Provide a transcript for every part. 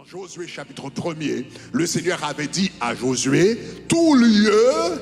Dans Josué chapitre 1er, le Seigneur avait dit à Josué, tout lieu,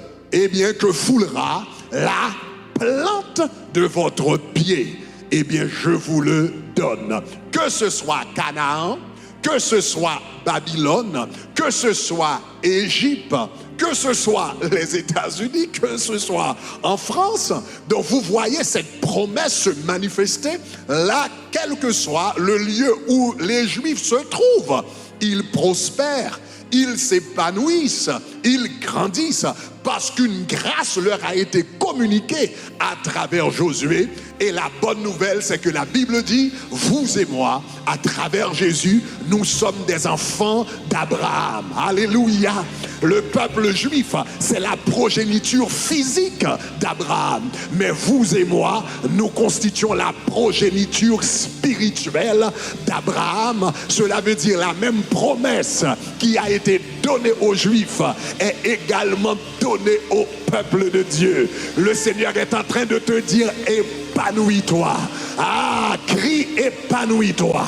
que foulera la plante de votre pied, je vous le donne. Que ce soit Canaan, que ce soit Babylone, que ce soit Égypte, que ce soit les États-Unis, que ce soit en France. Donc vous voyez cette promesse se manifester là, quel que soit le lieu où les Juifs se trouvent. Ils prospèrent, ils s'épanouissent, ils grandissent parce qu'une grâce leur a été communiquée à travers Josué. Et la bonne nouvelle, c'est que la Bible dit, vous et moi, à travers Jésus, nous sommes des enfants d'Abraham. Alléluia. Le peuple juif, c'est la progéniture physique d'Abraham. Mais vous et moi, nous constituons la progéniture spirituelle d'Abraham. Cela veut dire la même promesse qui a été donnée aux Juifs est également donnée au peuple de Dieu. Le Seigneur est en train de te dire, épanouis-toi. Ah, crie épanouis-toi.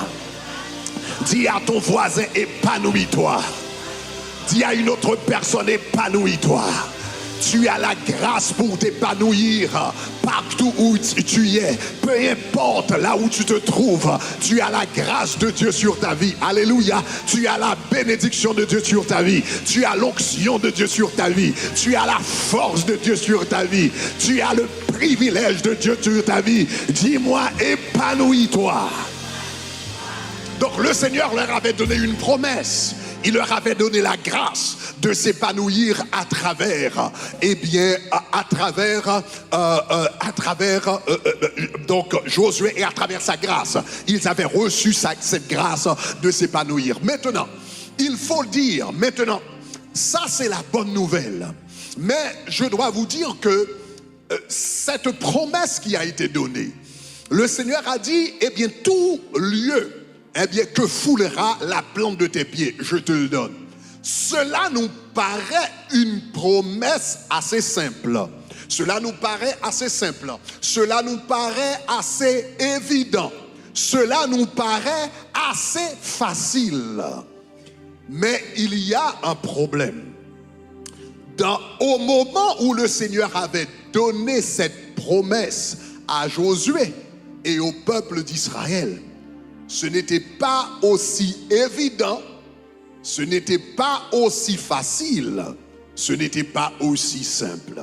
Dis à ton voisin, épanouis-toi. Dis à une autre personne, épanouis-toi. Tu as la grâce pour t'épanouir partout où tu es. Peu importe là où tu te trouves, tu as la grâce de Dieu sur ta vie. Alléluia. Tu as la bénédiction de Dieu sur ta vie. Tu as l'onction de Dieu sur ta vie. Tu as la force de Dieu sur ta vie. Tu as le privilège de Dieu sur ta vie. Dis-moi, épanouis-toi. Donc le Seigneur leur avait donné une promesse. Il leur avait donné la grâce de s'épanouir à travers, donc Josué, et à travers sa grâce. Ils avaient reçu cette grâce de s'épanouir. Maintenant, il faut dire, ça c'est la bonne nouvelle. Mais je dois vous dire que cette promesse qui a été donnée, le Seigneur a dit, tout lieu, que foulera la plante de tes pieds, je te le donne. Cela nous paraît une promesse assez simple. Cela nous paraît assez simple. Cela nous paraît assez évident. Cela nous paraît assez facile. Mais il y a un problème. Au moment où le Seigneur avait donné cette promesse à Josué et au peuple d'Israël, ce n'était pas aussi évident, ce n'était pas aussi facile, ce n'était pas aussi simple.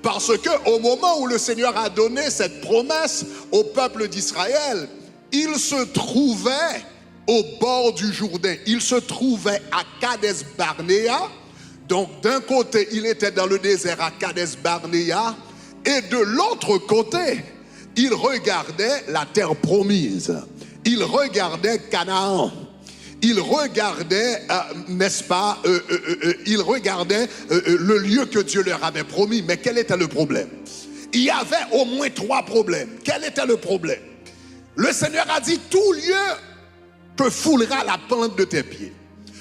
Parce que au moment où le Seigneur a donné cette promesse au peuple d'Israël, il se trouvait au bord du Jourdain, il se trouvait à Kades Barnéa. Donc d'un côté, il était dans le désert à Kades Barnéa, et de l'autre côté, il regardait la terre promise. Il regardait Canaan. Il regardait, il regardait le lieu que Dieu leur avait promis. Mais quel était le problème? Il y avait au moins 3 problèmes. Quel était le problème? Le Seigneur a dit, tout lieu que foulera la plante de tes pieds.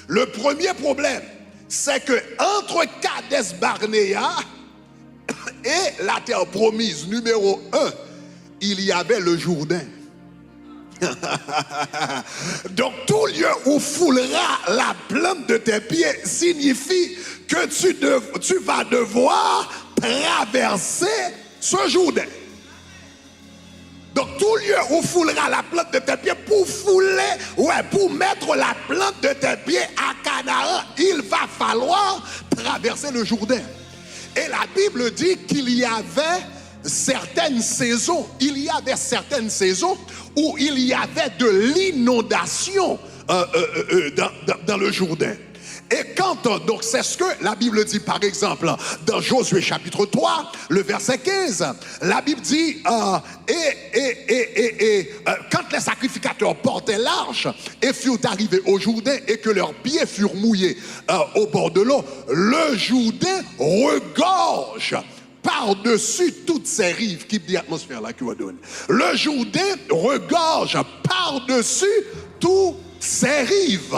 Le premier problème, c'est que entre Kades Barnéa et la terre promise numéro 1, il y avait le Jourdain. Donc tout lieu où foulera la plante de tes pieds signifie que tu vas devoir traverser ce Jourdain. Donc tout lieu où foulera la plante de tes pieds, pour mettre la plante de tes pieds à Canaan, il va falloir traverser le Jourdain. Et la Bible dit qu'il y avait certaines saisons, où il y avait de l'inondation dans le Jourdain. Et donc c'est ce que la Bible dit, par exemple, dans Josué chapitre 3, le verset 15, la Bible dit, quand les sacrificateurs portaient l'arche et furent arrivés au Jourdain et que leurs pieds furent mouillés au bord de l'eau, le Jourdain regorge par-dessus toutes ces rives. Keep the atmosphere like you are doing. Le Jourdain regorge par-dessus toutes ces rives.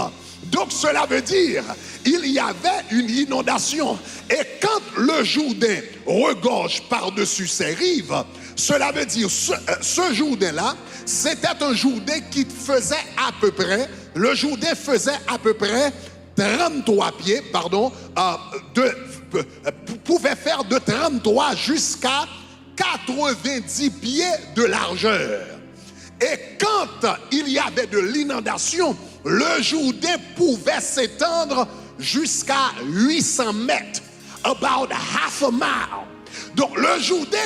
Donc cela veut dire, il y avait une inondation. Et quand le Jourdain regorge par-dessus ses rives, cela veut dire, ce Jourdain-là, c'était un Jourdain qui faisait à peu près le Jourdain faisait à peu près 33 pieds, pouvait faire de 33 jusqu'à 90 pieds de largeur. Et quand il y avait de l'inondation, le Jourdain pouvait s'étendre jusqu'à 800 mètres, about half a mile. Donc le Jourdain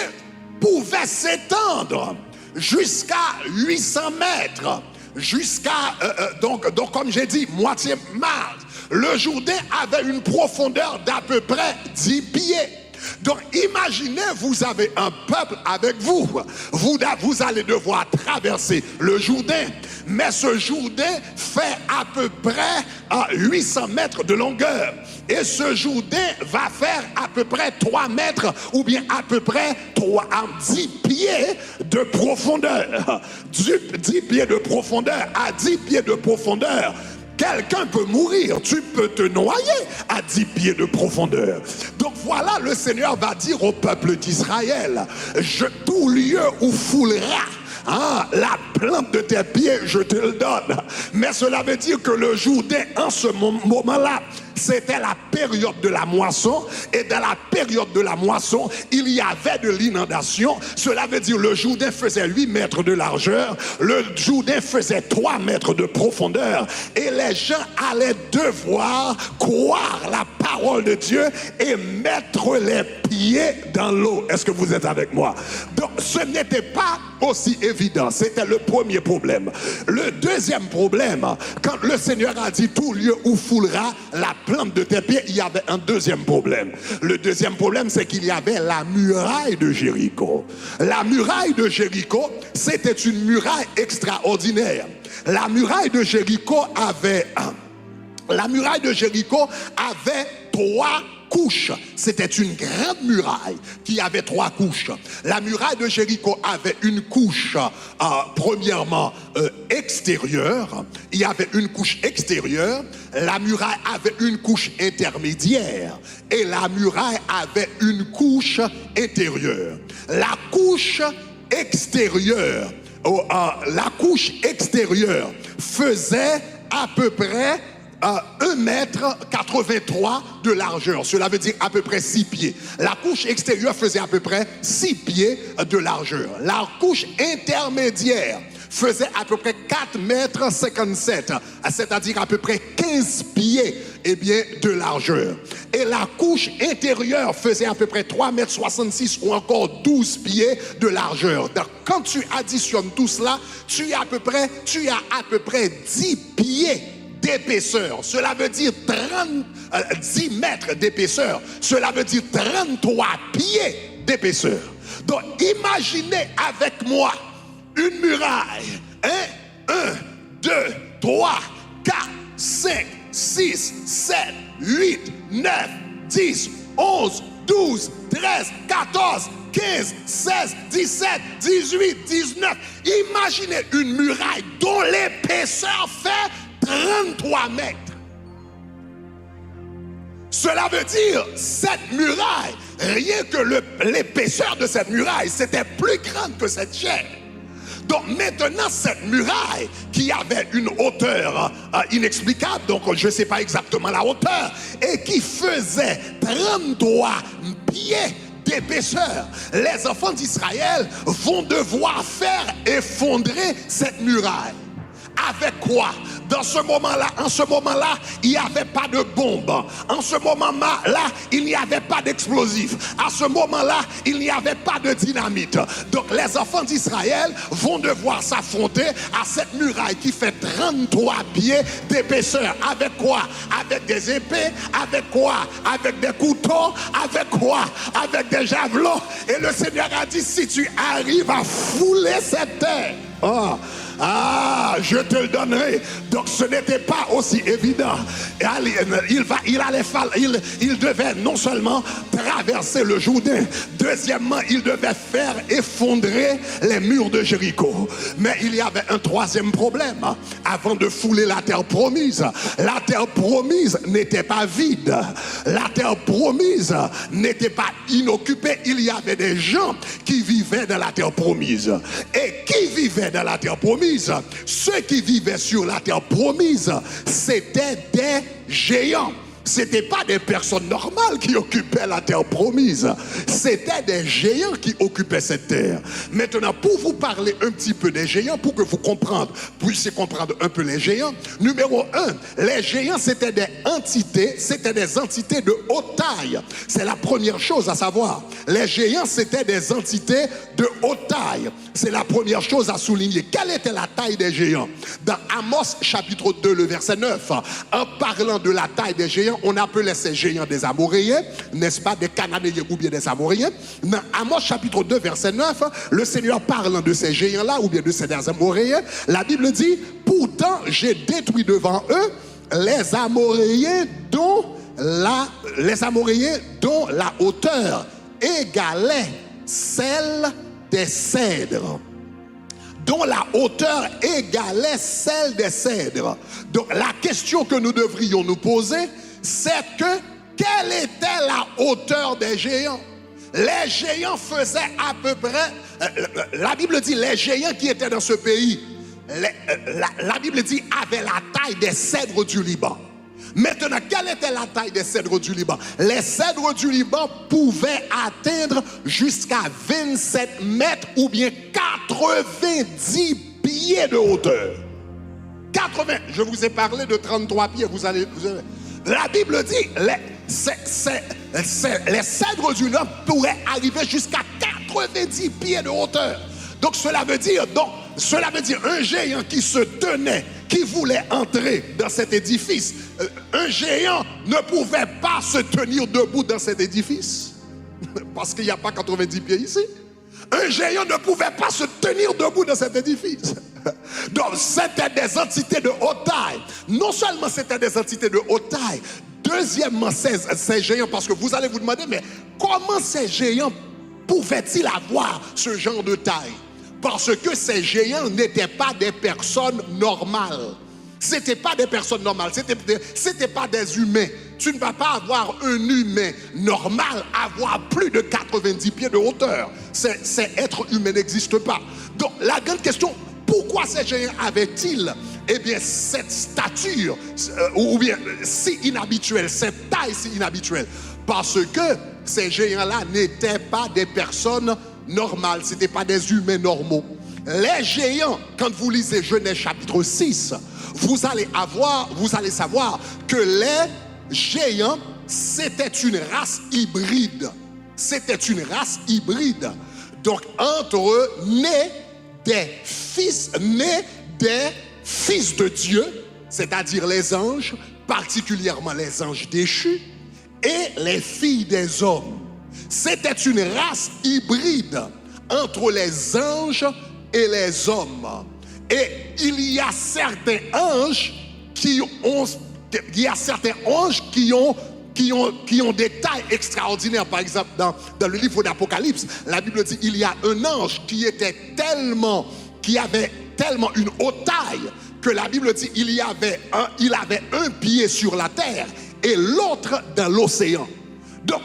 pouvait s'étendre jusqu'à 800 mètres, jusqu'à, donc comme j'ai dit, moitié mile. Le Jourdain avait une profondeur d'à peu près 10 pieds. Donc imaginez, vous avez un peuple avec vous. Vous allez devoir traverser le Jourdain. Mais ce Jourdain fait à peu près 800 mètres de longueur. Et ce Jourdain va faire à peu près 3 mètres ou bien à peu près 10 pieds de profondeur. 10 pieds de profondeur. À 10 pieds de profondeur, quelqu'un peut mourir, tu peux te noyer à 10 pieds de profondeur. Donc voilà, le Seigneur va dire au peuple d'Israël, tout lieu où foulera la plante de tes pieds, je te le donne. Mais cela veut dire que le Jourdain, en ce moment-là, c'était la période de la moisson. Et dans la période de la moisson, il y avait de l'inondation. Cela veut dire que le Jourdain faisait 8 mètres de largeur. Le Jourdain faisait 3 mètres de profondeur. Et les gens allaient devoir croire la parole de Dieu et mettre les pieds dans l'eau. Est-ce que vous êtes avec moi? Donc ce n'était pas aussi évident. C'était le premier problème. Le deuxième problème, quand le Seigneur a dit tout lieu où foulera la plante de tes pieds, il y avait un deuxième problème. Le deuxième problème, c'est qu'il y avait la muraille de Jéricho. La muraille de Jéricho, c'était une muraille extraordinaire. La muraille de Jéricho avait 3 couches. C'était une grande muraille qui avait 3 couches. La muraille de Jéricho avait une couche, premièrement, extérieure. Il y avait une couche extérieure. La muraille avait une couche intermédiaire. Et la muraille avait une couche intérieure. La couche extérieure faisait à peu près 1,83 m de largeur. Cela veut dire à peu près 6 pieds. La couche extérieure faisait à peu près 6 pieds de largeur. La couche intermédiaire faisait à peu près 4,57 m, c'est-à-dire à peu près 15 pieds de largeur. Et la couche intérieure faisait à peu près 3,66 m ou encore 12 pieds de largeur. Donc, quand tu additionnes tout cela, tu as à peu près 10 pieds d'épaisseur. Cela veut dire 10 mètres d'épaisseur. Cela veut dire 33 pieds d'épaisseur. Donc imaginez avec moi une muraille. 1, 2, 3, 4, 5, 6, 7, 8, 9, 10, 11, 12, 13, 14, 15, 16, 17, 18, 19. Imaginez une muraille dont l'épaisseur fait 33 mètres. Cela veut dire cette muraille, rien que l'épaisseur de cette muraille, c'était plus grande que cette chaîne. Donc maintenant cette muraille qui avait une hauteur inexplicable, donc je ne sais pas exactement la hauteur, et qui faisait 33 pieds d'épaisseur, les enfants d'Israël vont devoir faire effondrer cette muraille. Avec quoi? En ce moment-là, il n'y avait pas de bombe. En ce moment-là, il n'y avait pas d'explosif. À ce moment-là, il n'y avait pas de dynamite. Donc les enfants d'Israël vont devoir s'affronter à cette muraille qui fait 33 pieds d'épaisseur. Avec quoi? Avec des épées. Avec quoi? Avec des couteaux. Avec quoi? Avec des javelots. Et le Seigneur a dit, si tu arrives à fouler cette terre, je te le donnerai. Donc ce n'était pas aussi évident. Il devait non seulement traverser le Jourdain, deuxièmement, il devait faire effondrer les murs de Jéricho. Mais il y avait un troisième problème. Avant de fouler la terre promise n'était pas vide. La terre promise n'était pas inoccupée. Il y avait des gens qui vivaient dans la terre promise. Et qui vivaient dans la terre promise? Ceux qui vivaient sur la terre promise, c'était des géants. Ce n'étaient pas des personnes normales qui occupaient la terre promise. C'était des géants qui occupaient cette terre. Maintenant, pour vous parler un petit peu des géants, pour que vous puissiez comprendre un peu les géants, numéro 1, les géants, c'était des entités de haute taille. C'est la première chose à savoir. Les géants, c'était des entités de haute taille. C'est la première chose à souligner. Quelle était la taille des géants? Dans Amos chapitre 2, le verset 9, en parlant de la taille des géants, on appelait ces géants des Amoréens, n'est-ce pas, des Cananéens ou bien des Amoréens. Dans Amos chapitre 2, verset 9, le Seigneur parlant de ces géants-là ou bien de ces Amoréens, la Bible dit, pourtant j'ai détruit devant eux les Amoréens dont la hauteur égalait celle des cèdres. Dont la hauteur égalait celle des cèdres. Donc la question que nous devrions nous poser, c'est que quelle était la hauteur des géants? Les géants faisaient à peu près, la Bible dit les géants qui étaient dans ce pays, la Bible dit avaient la taille des cèdres du Liban. Maintenant, quelle était la taille des cèdres du Liban? Les cèdres du Liban pouvaient atteindre jusqu'à 27 mètres ou bien 90 pieds de hauteur. 80, je vous ai parlé de 33 pieds, la Bible dit les cèdres du Liban pourraient arriver jusqu'à 90 pieds de hauteur. Donc cela veut dire un géant qui se tenait, qui voulait entrer dans cet édifice. Un géant ne pouvait pas se tenir debout dans cet édifice. Parce qu'il n'y a pas 90 pieds ici. Un géant ne pouvait pas se tenir debout dans cet édifice. Donc c'était des entités de haute taille. Non seulement c'était des entités de haute taille, deuxièmement ces géants, parce que vous allez vous demander, mais comment ces géants pouvaient-ils avoir ce genre de taille? Parce que ces géants n'étaient pas des personnes normales. Ce n'étaient pas des personnes normales, c'était pas des humains. Tu ne vas pas avoir un humain normal avoir plus de 90 pieds de hauteur. Ces êtres humains n'existent pas. Donc la grande question, pourquoi ces géants avaient-ils cette stature ou bien si inhabituelle, cette taille si inhabituelle? Parce que ces géants-là n'étaient pas des personnes normales, ce n'étaient pas des humains normaux. Les géants, quand vous lisez Genèse chapitre 6, vous allez savoir que les géants, c'était une race hybride. C'était une race hybride. Donc, entre eux, nés des fils de Dieu, c'est-à-dire les anges, particulièrement les anges déchus, et les filles des hommes. C'était une race hybride entre les anges et les hommes. Et il y a certains anges qui ont des tailles extraordinaires. Par exemple, dans le livre d'Apocalypse, la Bible dit il y a un ange qui avait tellement une haute taille que la Bible dit il avait un pied sur la terre et l'autre dans l'océan. Donc,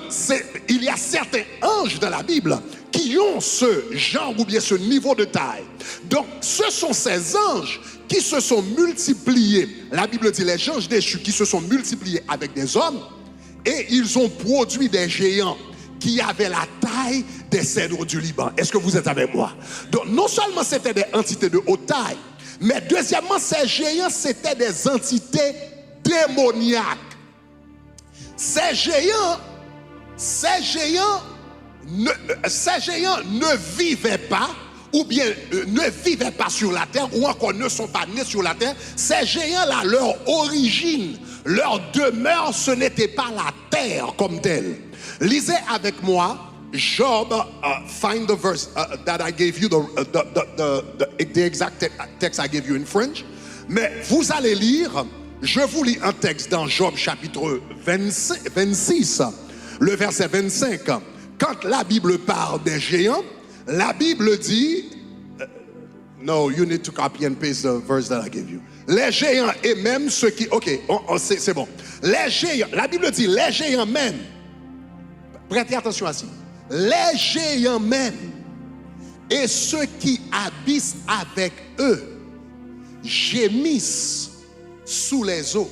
il y a certains anges dans la Bible qui ont ce genre ou bien ce niveau de taille. Donc, ce sont ces anges qui se sont multipliés. La Bible dit les anges déchus qui se sont multipliés avec des hommes et ils ont produit des géants qui avaient la taille des cèdres du Liban. Est-ce que vous êtes avec moi? Donc, non seulement c'était des entités de haute taille, mais deuxièmement, ces géants, c'était des entités démoniaques. Ces géants ne vivaient pas, ou bien ne vivaient pas sur la terre, ou encore ne sont pas nés sur la terre. Ces géants-là, leur origine, leur demeure, ce n'était pas la terre comme telle. Lisez avec moi Job, find the verse that I gave you, the exact text I gave you in French. Mais vous allez lire, je vous lis un texte dans Job chapitre 26, le verset 25. Quand la Bible parle des géants, la Bible dit, no, you need to copy and paste the verse that I gave you. Les géants et même ceux qui, c'est bon. Les géants, la Bible dit, les géants même, prêtez attention à ça, les géants même et ceux qui habitent avec eux gémissent sous les eaux.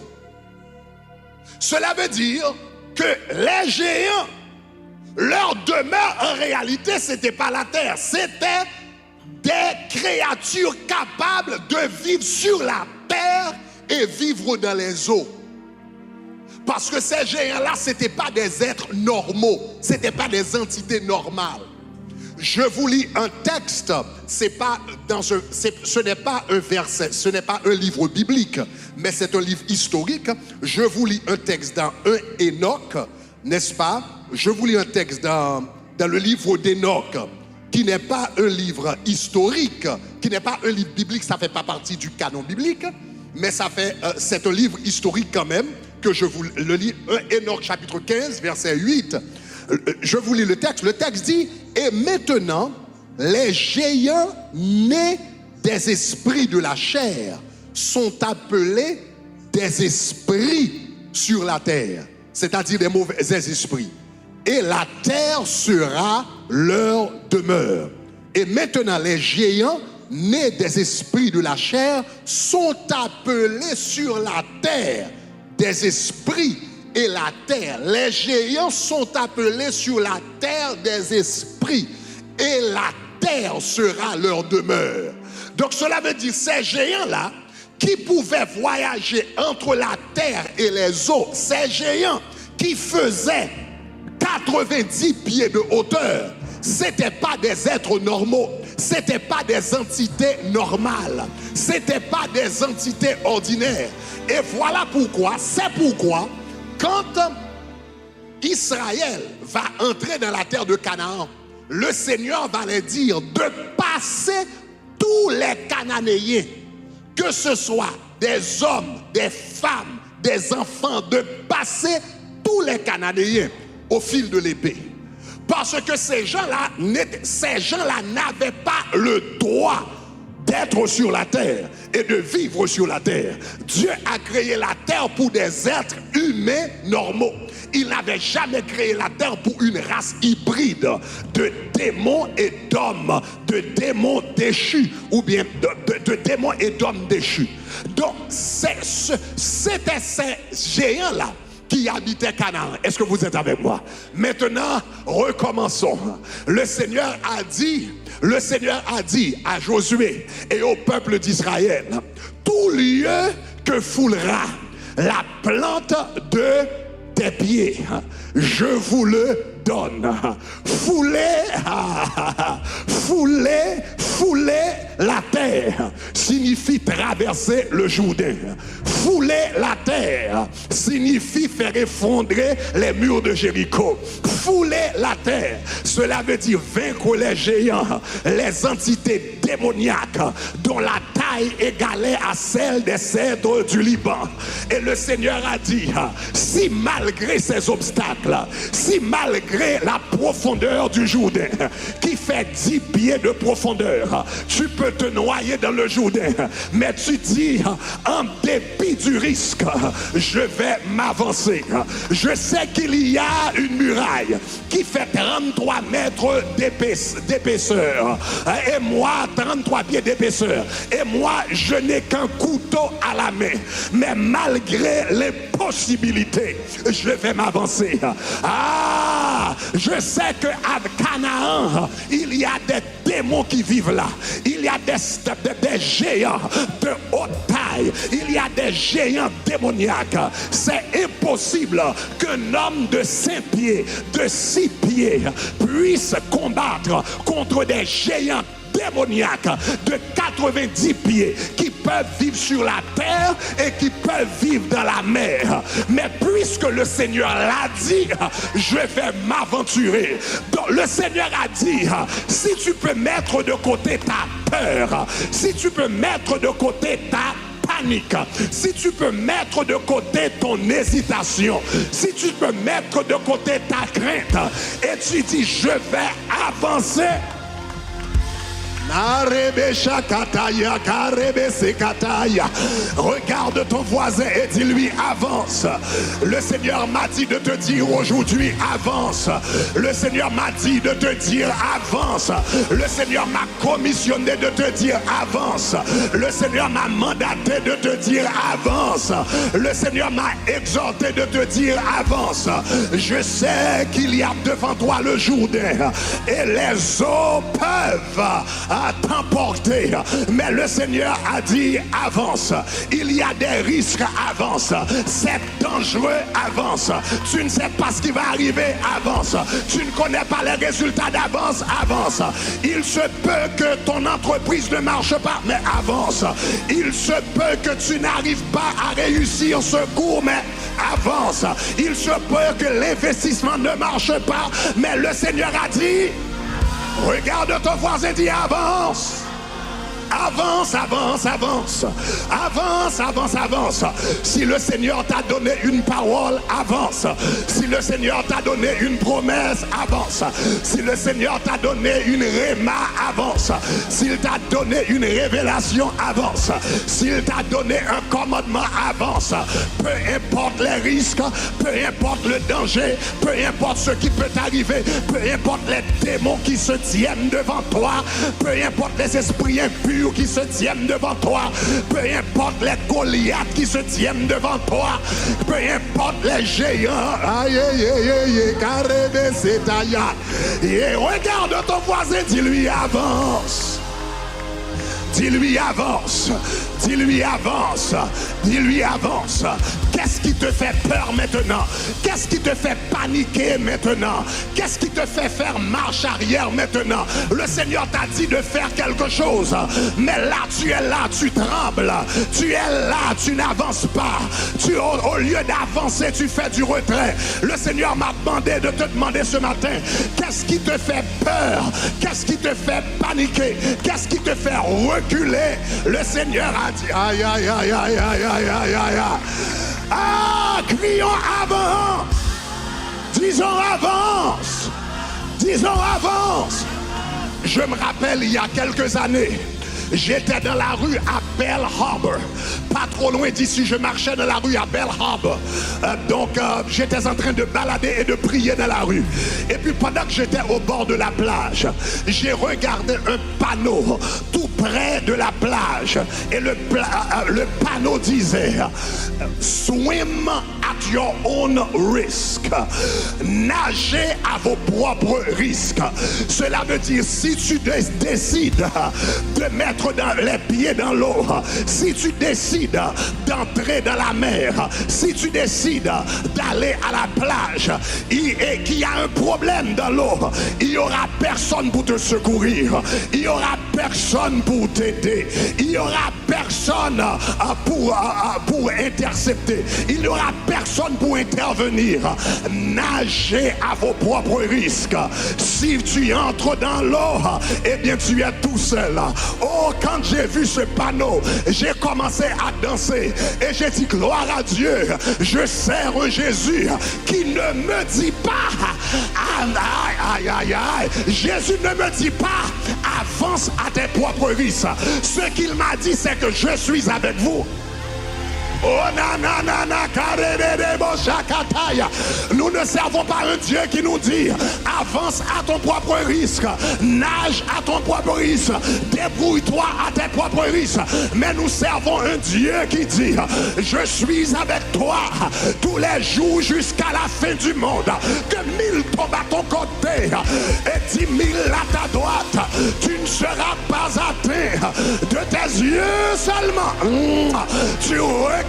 Cela veut dire que les géants, leur demeure en réalité, ce n'était pas la terre, c'était des créatures capables de vivre sur la terre et vivre dans les eaux. Parce que ces géants-là, ce n'étaient pas des êtres normaux, ce n'étaient pas des entités normales. Je vous lis un texte, ce n'est pas un verset, ce n'est pas un livre biblique, mais c'est un livre historique. Je vous lis un texte dans 1 Enoch, n'est-ce pas? Je vous lis un texte dans le livre d'Enoch, qui n'est pas un livre historique, qui n'est pas un livre biblique, ça ne fait pas partie du canon biblique, mais c'est un livre historique quand même, que je vous le lis, 1 Enoch chapitre 15, verset 8. Je vous lis le texte dit, et maintenant, les géants nés des esprits de la chair sont appelés des esprits sur la terre, c'est-à-dire des mauvais esprits. Et la terre sera leur demeure. Et maintenant, les géants nés des esprits de la chair sont appelés sur la terre des esprits et la terre. Les géants sont appelés sur la terre des esprits et la terre sera leur demeure. Donc cela veut dire ces géants-là qui pouvaient voyager entre la terre et les eaux, ces géants qui faisaient 90 pieds de hauteur, ce n'étaient pas des êtres normaux, ce n'étaient pas des entités normales, ce n'étaient pas des entités ordinaires. Et voilà pourquoi, c'est pourquoi, quand Israël va entrer dans la terre de Canaan, le Seigneur va leur dire de passer tous les Cananéens, que ce soit des hommes, des femmes, des enfants, de passer tous les Cananéens au fil de l'épée. Parce que ces gens-là n'avaient pas le droit d'être sur la terre et de vivre sur la terre. Dieu a créé la terre pour des êtres humains normaux. Il n'avait jamais créé la terre pour une race hybride de démons et d'hommes, de démons déchus ou bien de démons et d'hommes déchus. Donc, c'était ces géants-là qui habitait Canaan. Est-ce que vous êtes avec moi? Maintenant, recommençons. Le Seigneur a dit à Josué et au peuple d'Israël, tout lieu que foulera la plante de tes pieds, je vous le donne. Fouler la terre signifie traverser le Jourdain. Fouler la terre signifie faire effondrer les murs de Jéricho. Fouler la terre, cela veut dire vaincre les géants, les entités démoniaques dont la taille égalait à celle des cèdres du Liban. Et le Seigneur a dit, si malgré ces obstacles, si malgré la profondeur du Jourdain, qui fait 10 pieds de profondeur, tu peux te noyer dans le Jourdain, mais tu dis, en dépit du risque, je vais m'avancer. Je sais qu'il y a une muraille qui fait 33 mètres d'épaisseur, et moi 33 pieds d'épaisseur, et moi je n'ai qu'un couteau à la main, mais malgré les possibilités, je vais m'avancer. Je sais qu'à Canaan, il y a des démons qui vivent là. Il y a des géants de haute taille. Il y a des géants démoniaques. C'est impossible qu'un homme de 5 pieds, de 6 pieds puisse combattre contre des géants démoniaques de 90 pieds qui peuvent vivre sur la terre et qui peuvent vivre dans la mer. Mais puisque le Seigneur l'a dit, je vais m'aventurer. Donc le Seigneur a dit, si tu peux mettre de côté ta peur, si tu peux mettre de côté ta panique, si tu peux mettre de côté ton hésitation, si tu peux mettre de côté ta crainte, et tu dis je vais avancer, Regarde ton voisin et dis-lui avance. Le Seigneur m'a dit de te dire aujourd'hui avance. Le Seigneur m'a dit de te dire avance. Le Seigneur m'a commissionné de te dire avance. Le Seigneur m'a mandaté de te dire avance. Le Seigneur m'a exhorté de te dire avance. Je sais qu'il y a devant toi le Jourdain et les eaux peuvent t'emporter, mais le Seigneur a dit avance. Il y a des risques, avance. C'est dangereux, avance. Tu ne sais pas ce qui va arriver, avance. Tu ne connais pas les résultats d'avance, avance. Il se peut que ton entreprise ne marche pas, mais avance. Il se peut que tu n'arrives pas à réussir ce cours, mais avance. Il se peut que l'investissement ne marche pas, mais le Seigneur a dit, regarde ton voisin, dit avance. Avance, avance, avance. Avance, avance, avance. Si le Seigneur t'a donné une parole, avance. Si le Seigneur t'a donné une promesse, avance. Si le Seigneur t'a donné une réma, avance. S'il t'a donné une révélation, avance. S'il t'a donné un commandement, avance. Peu importe les risques, peu importe le danger, peu importe ce qui peut t'arriver, peu importe les démons qui se tiennent devant toi, peu importe les esprits impurs qui se tiennent devant toi, peu importe les Goliaths qui se tiennent devant toi, peu importe les géants, et regarde ton voisin, dis-lui avance. Dis-lui avance, dis-lui avance, dis-lui avance. Qu'est-ce qui te fait peur maintenant? Qu'est-ce qui te fait paniquer maintenant? Qu'est-ce qui te fait faire marche arrière maintenant? Le Seigneur t'a dit de faire quelque chose, mais là tu es là, tu trembles, tu es là, tu n'avances pas. Au lieu d'avancer, tu fais du retrait. Le Seigneur m'a demandé de te demander ce matin, qu'est-ce qui te fait peur? Qu'est-ce qui te fait paniquer? Qu'est-ce qui te fait reculer? Le Seigneur a dit aïe aïe aïe aïe aïe aïe aïe aïe. Ah, crions avance. Disons avance. Disons avance. Je me rappelle il y a quelques années, j'étais dans la rue à Bell Harbor, pas trop loin d'ici. Je marchais dans la rue à Bell Harbor. J'étais en train de balader et de prier dans la rue. Et puis pendant que j'étais au bord de la plage, j'ai regardé un panneau tout près de la plage. Et le panneau disait swim at your own risk. Nagez à vos propres risques. Cela veut dire si tu décides de mettre les pieds dans l'eau, si tu décides d'entrer dans la mer, si tu décides d'aller à la plage et qu'il y a un problème dans l'eau, il n'y aura personne pour te secourir, il n'y aura personne pour t'aider, il n'y aura personne pour intercepter, il n'y aura personne pour intervenir. Nagez à vos propres risques. Si tu entres dans l'eau, eh bien tu es tout seul. Oh, quand j'ai vu ce panneau, j'ai commencé à danser et j'ai dit gloire à Dieu. Je sers un Jésus qui ne me dit pas aïe aïe aïe aïe. Jésus ne me dit pas avance à tes propres risques. Ce qu'il m'a dit, c'est que je suis avec vous. Nous ne servons pas un Dieu qui nous dit avance à ton propre risque, nage à ton propre risque, débrouille-toi à tes propres risques. Mais nous servons un Dieu qui dit je suis avec toi tous les jours jusqu'à la fin du monde. Que 1000 tombent à ton côté et 10 000 à ta droite, tu ne seras pas atteint de tes yeux seulement. Tu regarderas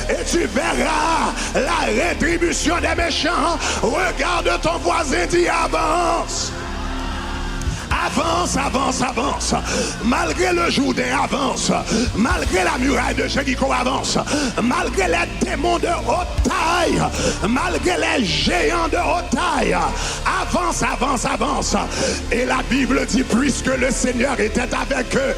et tu verras la rétribution des méchants. Regarde ton voisin, dis avance. Avance, avance, avance. Malgré le Jourdain, avance. Malgré la muraille de Jéricho, avance. Malgré les démons de haute taille, malgré les géants de haute taille, avance, avance, avance. Et la Bible dit, puisque le Seigneur était avec eux,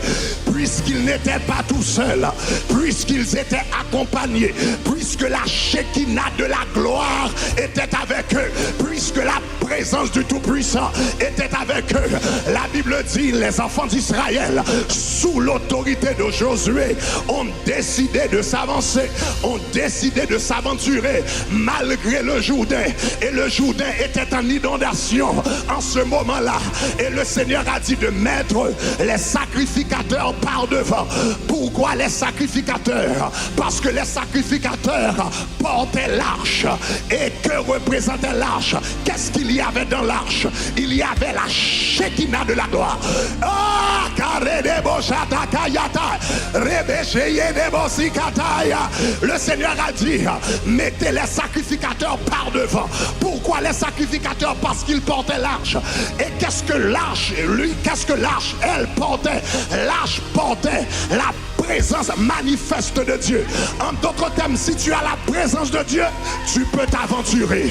puisqu'ils n'étaient pas tout seuls, puisqu'ils étaient accompagnés, puisque la Shekinah de la gloire était avec eux, puisque la présence du Tout-Puissant était avec eux. La Bible dit, les enfants d'Israël, sous l'autorité de Josué, ont décidé de s'avancer, ont décidé de s'aventurer malgré le Jourdain. Et le Jourdain était en inondation en ce moment-là. Et le Seigneur a dit de mettre les sacrificateurs par devant. Pourquoi les sacrificateurs? Parce que les sacrificateurs portaient l'arche. Et que représentait l'arche? Qu'est-ce qu'il y avait dans l'arche? Il y avait la Shekinah de la gloire. Le Seigneur a dit, mettez les sacrificateurs par devant. Pourquoi les sacrificateurs? Parce qu'ils portaient l'arche. Et qu'est-ce que l'arche, lui, qu'est-ce que l'arche, elle portait? L'arche portait la présence manifeste de Dieu. En d'autres termes, si tu as la présence de Dieu, tu peux t'aventurer.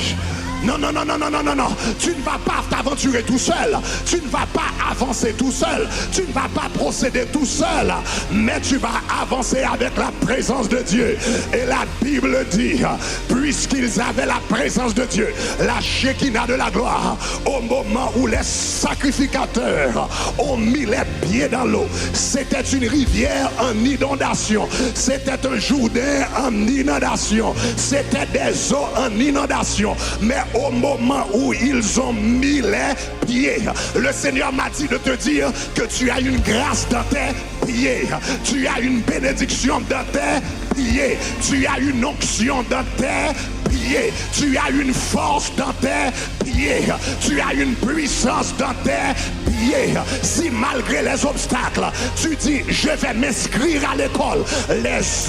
Non, non, non, non, non, non, non, non. Tu ne vas pas t'aventurer tout seul. Tu ne vas pas avancer tout seul. Tu ne vas pas procéder tout seul. Mais tu vas avancer avec la présence de Dieu. Et la Bible dit, puisqu'ils avaient la présence de Dieu, la Shekinah de la gloire, au moment où les sacrificateurs ont mis les pieds dans l'eau, c'était une rivière en inondation. C'était un Jourdain en inondation. C'était des eaux en inondation. Mais au moment où ils ont mis les pieds, le Seigneur m'a dit de te dire que tu as une grâce dans tes pieds, tu as une bénédiction dans tes pieds, tu as une onction dans tes pieds, tu as une force dans tes pieds, tu as une puissance dans tes pieds. Si malgré les obstacles, tu dis je vais m'inscrire à l'école, les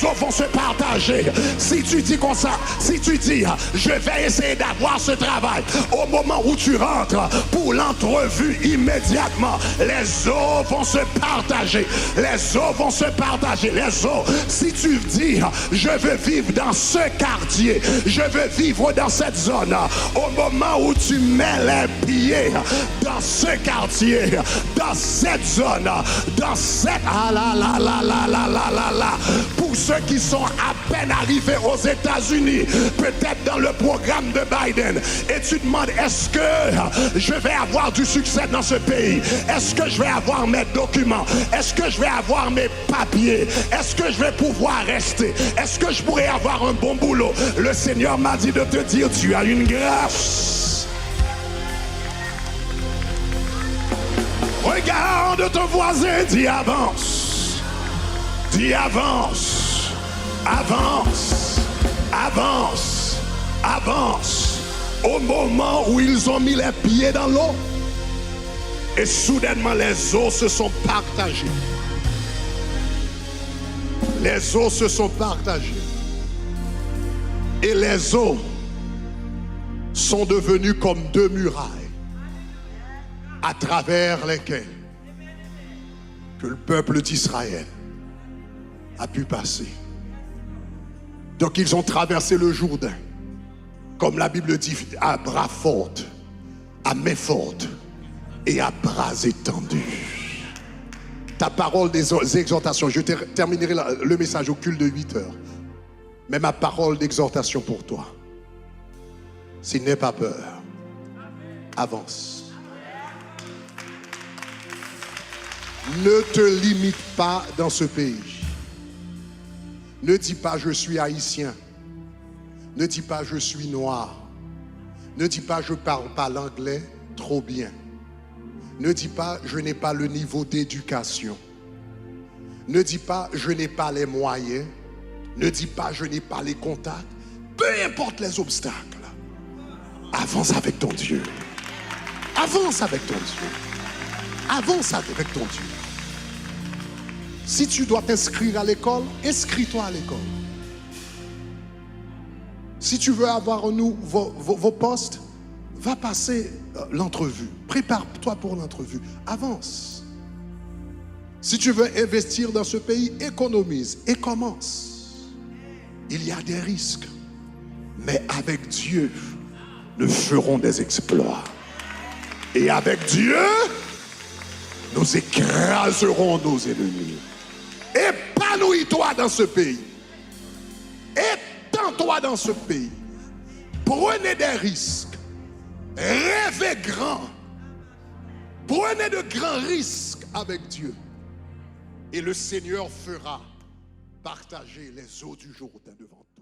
eaux vont se partager. Si tu dis comme ça, si tu dis je vais essayer d'avoir ce travail, au moment où tu rentres pour l'entrevue, immédiatement les eaux vont se partager. Les eaux vont se partager. Les eaux. Si tu dis je veux vivre dans ce quartier, je veux vivre dans cette zone, au moment où tu mets les pieds dans ce quartier, dans cette zone, dans cette pour ceux qui sont à peine arrivés aux États-Unis, peut-être dans le programme de Biden, et tu demandes est-ce que je vais avoir du succès dans ce pays? Est-ce que je vais avoir mes documents? Est-ce que je vais avoir mes papiers? Est-ce que je vais pouvoir rester? Est-ce que je pourrais avoir un bon boulot? Le Seigneur m'a dit de te dire tu as une grâce. Regarde ton voisin, dis avance. Dis avance. Avance. Avance. Avance. Au moment où ils ont mis les pieds dans l'eau, et soudainement les eaux se sont partagées. Les eaux se sont partagées. Et les eaux sont devenues comme deux murailles à travers lesquelles que le peuple d'Israël a pu passer. Donc ils ont traversé le Jourdain, comme la Bible dit, à bras forts, à main forte et à bras étendus. Ta parole des exhortations, je terminerai le message au culte de 8 heures. Mais ma parole d'exhortation pour toi, c'est n'aie pas peur, avance. Ne te limite pas dans ce pays. Ne dis pas je suis haïtien. Ne dis pas je suis noir. Ne dis pas je parle pas l'anglais trop bien. Ne dis pas je n'ai pas le niveau d'éducation. Ne dis pas je n'ai pas les moyens. Ne dis pas je n'ai pas les contacts. Peu importe les obstacles. Avance avec ton Dieu. Avance avec ton Dieu. Avance avec ton Dieu. Si tu dois t'inscrire à l'école, inscris-toi à l'école. Si tu veux avoir vos postes, va passer l'entrevue. Prépare-toi pour l'entrevue. Avance. Si tu veux investir dans ce pays, économise et commence. Il y a des risques. Mais avec Dieu, nous ferons des exploits. Et avec Dieu, nous écraserons nos ennemis. Épanouis-toi dans ce pays. Étends-toi dans ce pays. Prenez des risques. Rêvez grand. Prenez de grands risques avec Dieu. Et le Seigneur fera partager les eaux du Jourdain devant toi.